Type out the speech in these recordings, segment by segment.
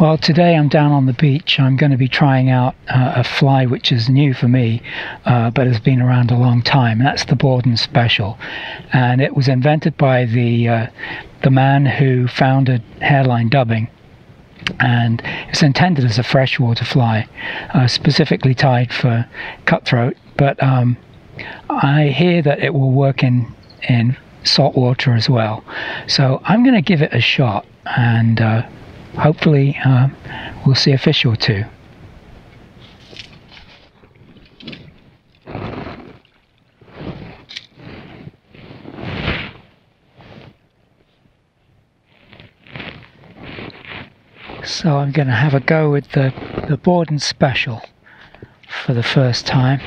Well, today I'm down on the beach. I'm going to be trying out a fly which is new for me, but has been around a long time. That's the Borden Special, and it was invented by the man who founded hairline dubbing, and it's intended as a freshwater fly, specifically tied for cutthroat. But I hear that it will work in saltwater as well, so I'm going to give it a shot, and hopefully we'll see a fish or two. So I'm going to have a go with the Borden Special for the first time.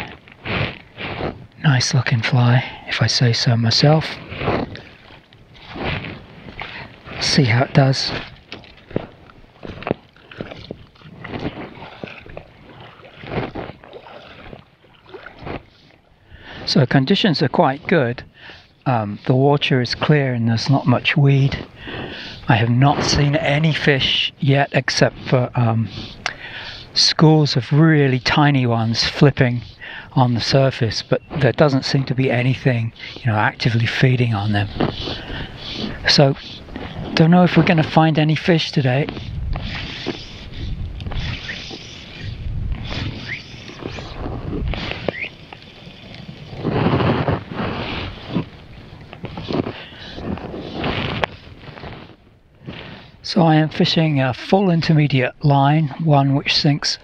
Nice looking fly, if I say so myself. See how it does. So conditions are quite good. The water is clear and there's not much weed. I have not seen any fish yet, except for schools of really tiny ones flipping on the surface, but there doesn't seem to be anything, actively feeding on them. So don't know if we're going to find any fish today. So I am fishing a full intermediate line, one which sinks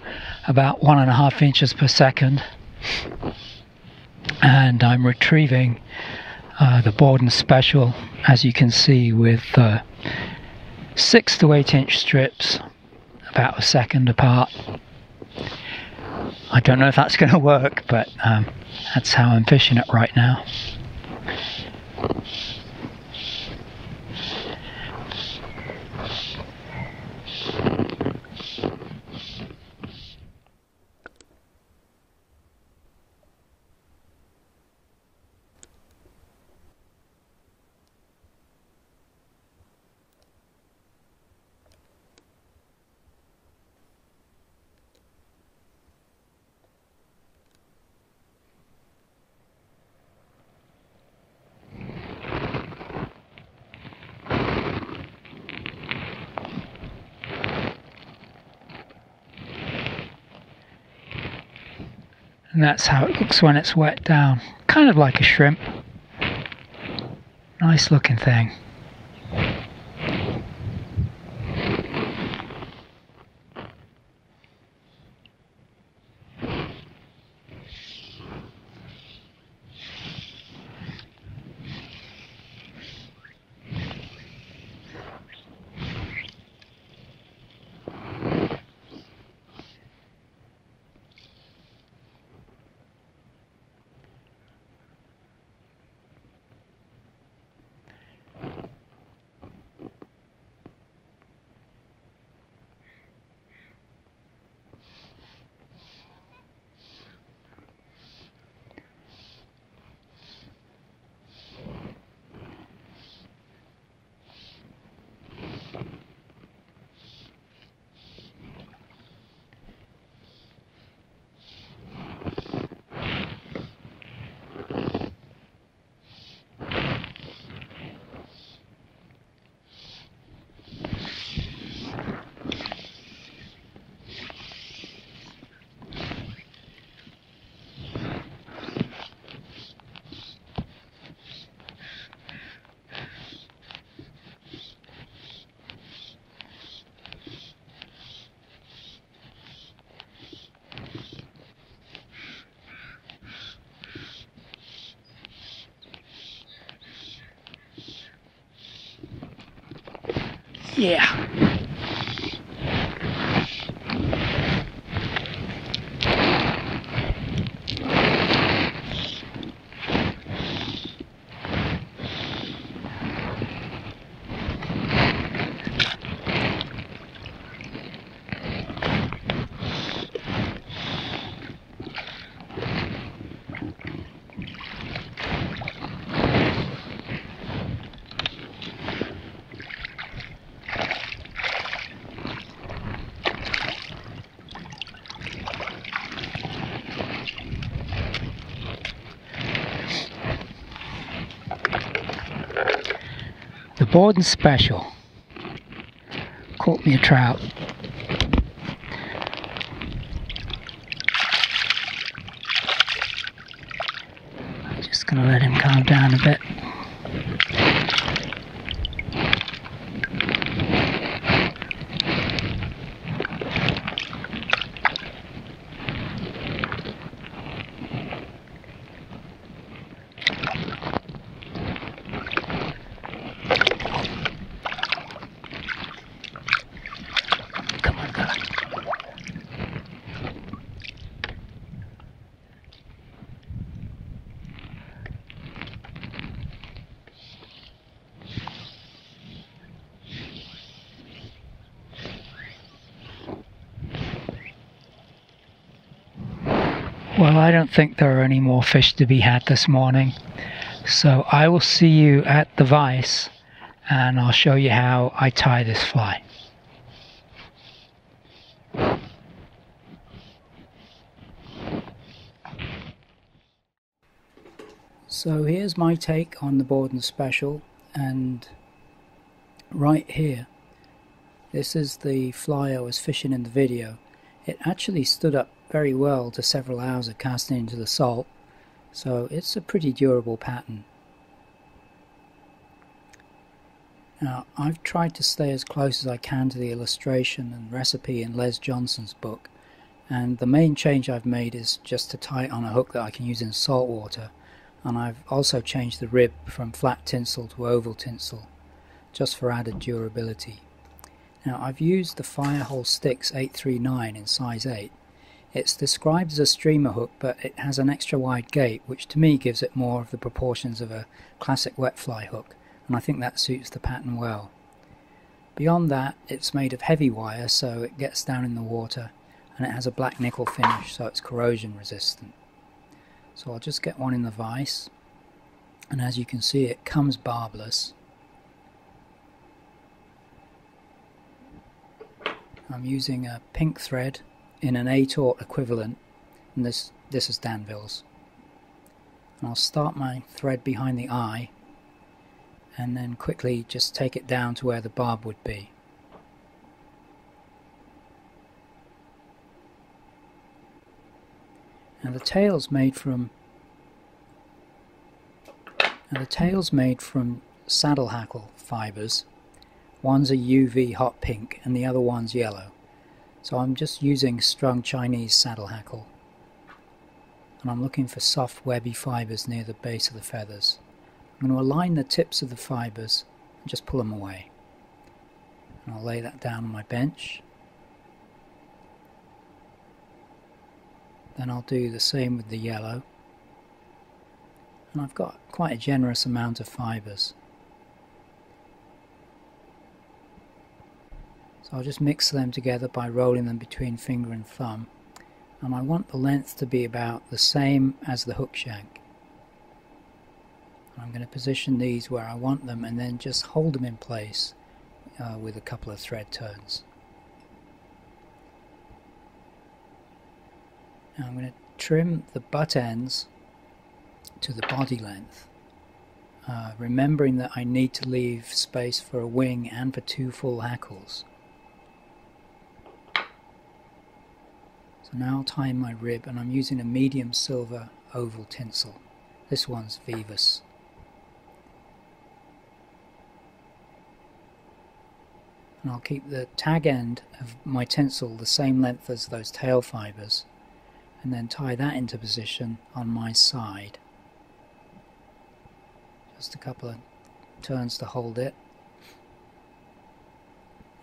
about 1.5 inches per second, and I'm retrieving the Borden Special, as you can see, with 6 to 8 inch strips, about a second apart. I don't know if that's going to work, but that's how I'm fishing it right now. And that's how it looks when it's wet down. Kind of like a shrimp. Nice looking thing. Yeah. Borden Special. Caught me a trout. I'm just going to let him calm down a bit. Well, I don't think there are any more fish to be had this morning, so I will see you at the vise and I'll show you how I tie this fly. So here's my take on the Borden Special, and right here, this is the fly I was fishing in the video. It actually stood up very well to several hours of casting into the salt, so it's a pretty durable pattern. Now, I've tried to stay as close as I can to the illustration and recipe in Les Johnson's book, and the main change I've made is just to tie it on a hook that I can use in salt water, and I've also changed the rib from flat tinsel to oval tinsel, just for added durability. Now, I've used the Firehole Sticks 839 in size 8. It's described as a streamer hook, but it has an extra wide gape, which to me gives it more of the proportions of a classic wet fly hook, and I think that suits the pattern well. Beyond that, it's made of heavy wire, so it gets down in the water, and it has a black nickel finish, so it's corrosion resistant. So I'll just get one in the vise, and as you can see, it comes barbless. I'm using a pink thread in an 8/0 equivalent, and this is Danville's. And I'll start my thread behind the eye and then quickly just take it down to where the barb would be. Now the tail's made from saddle hackle fibers. One's a UV hot pink and the other one's yellow. So I'm just using strung Chinese saddle hackle, and I'm looking for soft webby fibers near the base of the feathers. I'm going to align the tips of the fibers and just pull them away. And I'll lay that down on my bench. Then I'll do the same with the yellow. And I've got quite a generous amount of fibers. So I'll just mix them together by rolling them between finger and thumb, and I want the length to be about the same as the hook shank. I'm going to position these where I want them and then just hold them in place with a couple of thread turns. Now I'm going to trim the butt ends to the body length, remembering that I need to leave space for a wing and for 2 full hackles. So now I'll tie in my rib, and I'm using a medium silver oval tinsel. This one's Vivus. And I'll keep the tag end of my tinsel the same length as those tail fibers, and then tie that into position on my side. Just a couple of turns to hold it.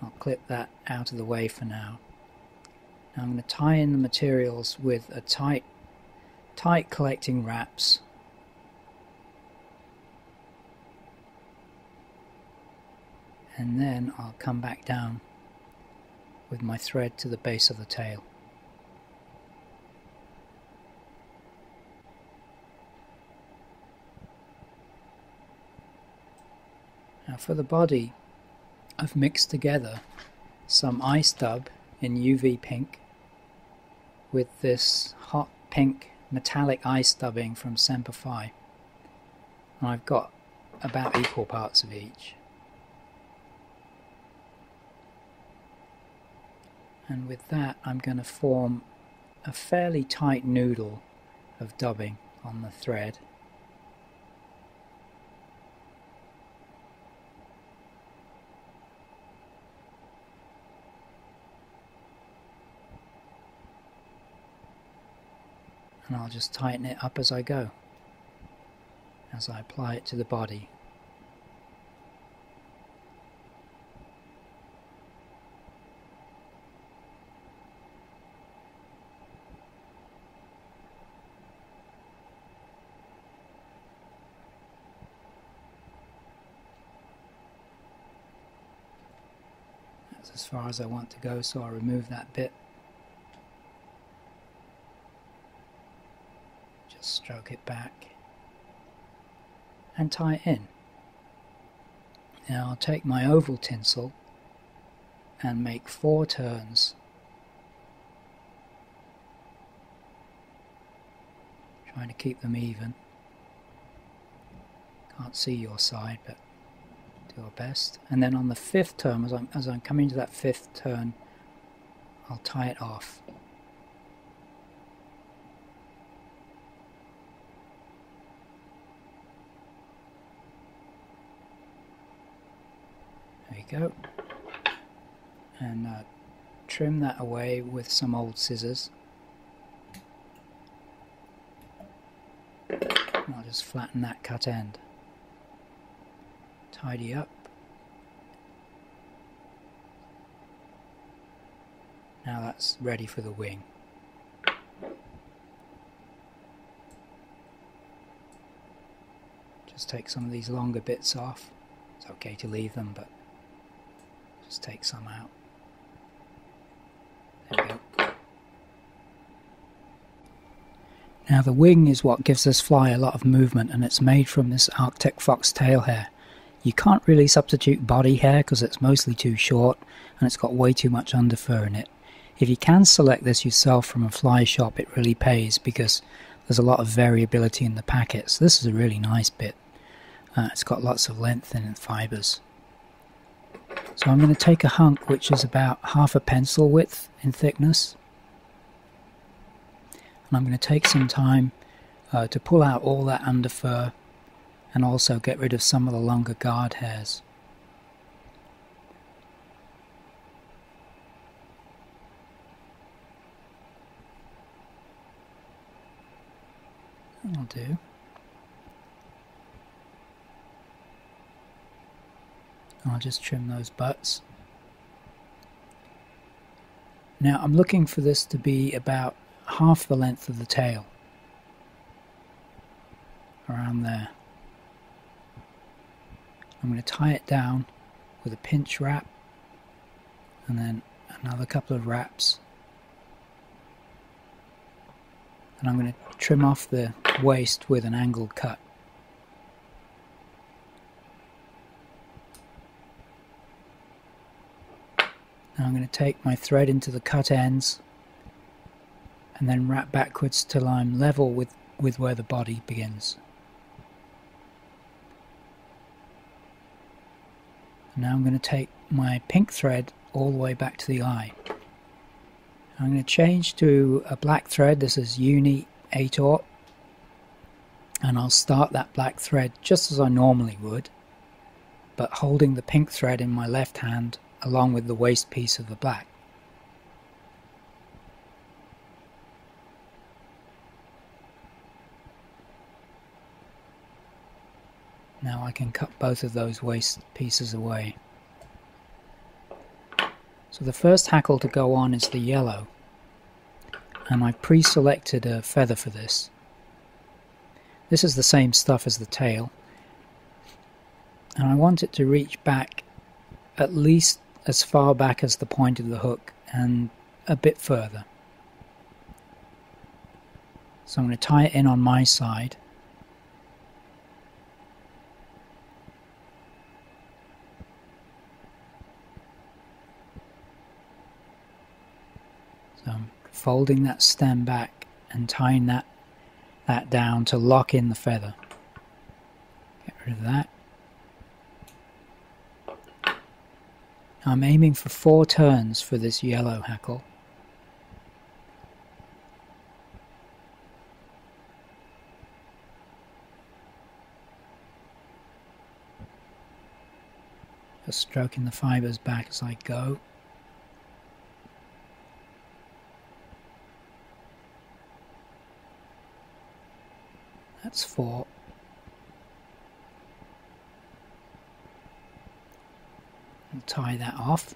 I'll clip that out of the way for now. Now I'm going to tie in the materials with a tight collecting wraps. And then I'll come back down with my thread to the base of the tail. Now for the body, I've mixed together some ice dub in UV pink with this hot pink metallic ice dubbing from Semper Fi. And I've got about equal parts of each. And with that, I'm going to form a fairly tight noodle of dubbing on the thread. And I'll just tighten it up as I go, as I apply it to the body. That's as far as I want to go, so I'll remove that bit. Just stroke it back and tie it in. Now I'll take my oval tinsel and make 4 turns. Trying to keep them even. Can't see your side, but do our best. And then on the 5th turn, as I'm coming to that 5th turn, I'll tie it off. There you go. And trim that away with some old scissors. And I'll just flatten that cut end. Tidy up. Now that's ready for the wing. Just take some of these longer bits off. It's okay to leave them, but just take some out. There we go. Now the wing is what gives this fly a lot of movement, and it's made from this Arctic foxtail hair. You can't really substitute body hair because it's mostly too short and it's got way too much underfur in it. If you can select this yourself from a fly shop, it really pays because there's a lot of variability in the packets. This is a really nice bit. It's got lots of length and fibres. So I'm going to take a hunk which is about half a pencil width in thickness. And I'm going to take some time to pull out all that underfur and also get rid of some of the longer guard hairs. That'll do. I'll just trim those butts. Now I'm looking for this to be about half the length of the tail. Around there. I'm going to tie it down with a pinch wrap and then another couple of wraps. And I'm going to trim off the waist with an angled cut. Now I'm going to take my thread into the cut ends and then wrap backwards till I'm level with where the body begins. And now I'm going to take my pink thread all the way back to the eye. I'm going to change to a black thread. This is Uni 8/0, and I'll start that black thread just as I normally would, but holding the pink thread in my left hand along with the waist piece of the black. Now I can cut both of those waist pieces away. So the first hackle to go on is the yellow, and I pre-selected a feather for this. This is the same stuff as the tail, and I want it to reach back at least as far back as the point of the hook and a bit further. So I'm going to tie it in on my side. So I'm folding that stem back and tying that down to lock in the feather. Get rid of that. I'm aiming for 4 turns for this yellow hackle. Just stroking the fibres back as I go. That's 4. I'll tie that off.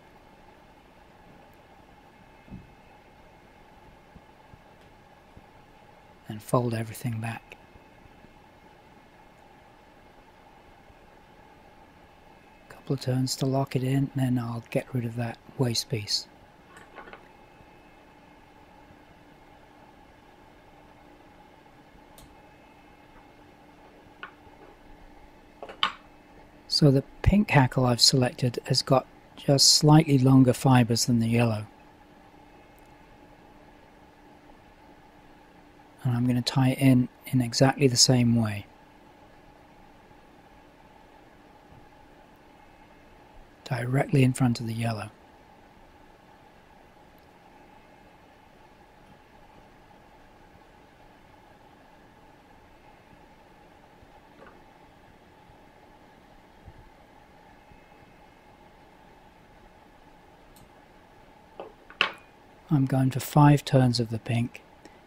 And fold everything back. Couple of turns to lock it in, then I'll get rid of that waste piece. So the pink hackle I've selected has got just slightly longer fibres than the yellow. And I'm going to tie it in exactly the same way. Directly in front of the yellow. I'm going for 5 turns of the pink.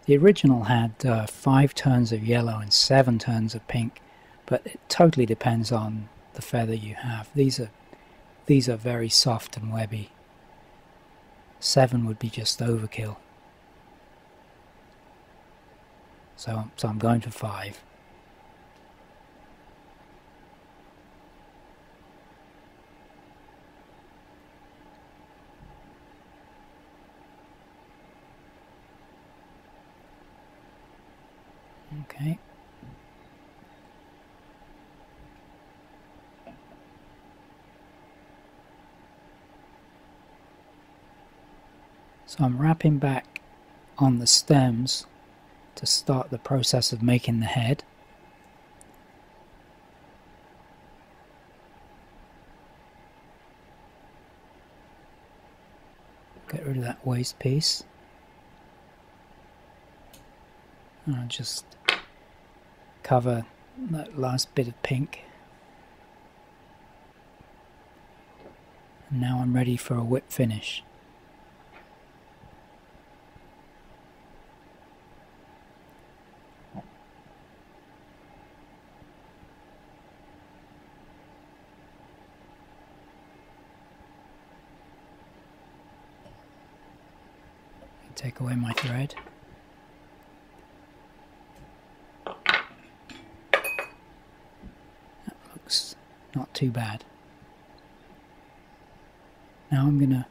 The original had 5 turns of yellow and 7 turns of pink, but it totally depends on the feather you have. These are very soft and webby. 7 would be just overkill. So I'm going for 5. Okay. So I'm wrapping back on the stems to start the process of making the head. Get rid of that waste piece. And I'll just cover that last bit of pink. And now I'm ready for a whip finish. Take away my thread. That looks not too bad. Now I'm going to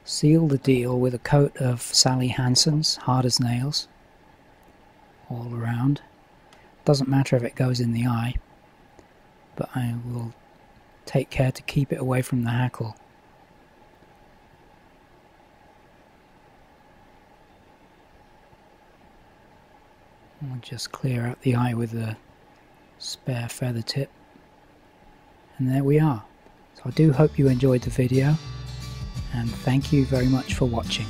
seal the deal with a coat of Sally Hansen's Hard as Nails all around. Doesn't matter if it goes in the eye, but I will take care to keep it away from the hackle. I'll just clear out the eye with a spare feather tip. And there we are. So I do hope you enjoyed the video, and thank you very much for watching.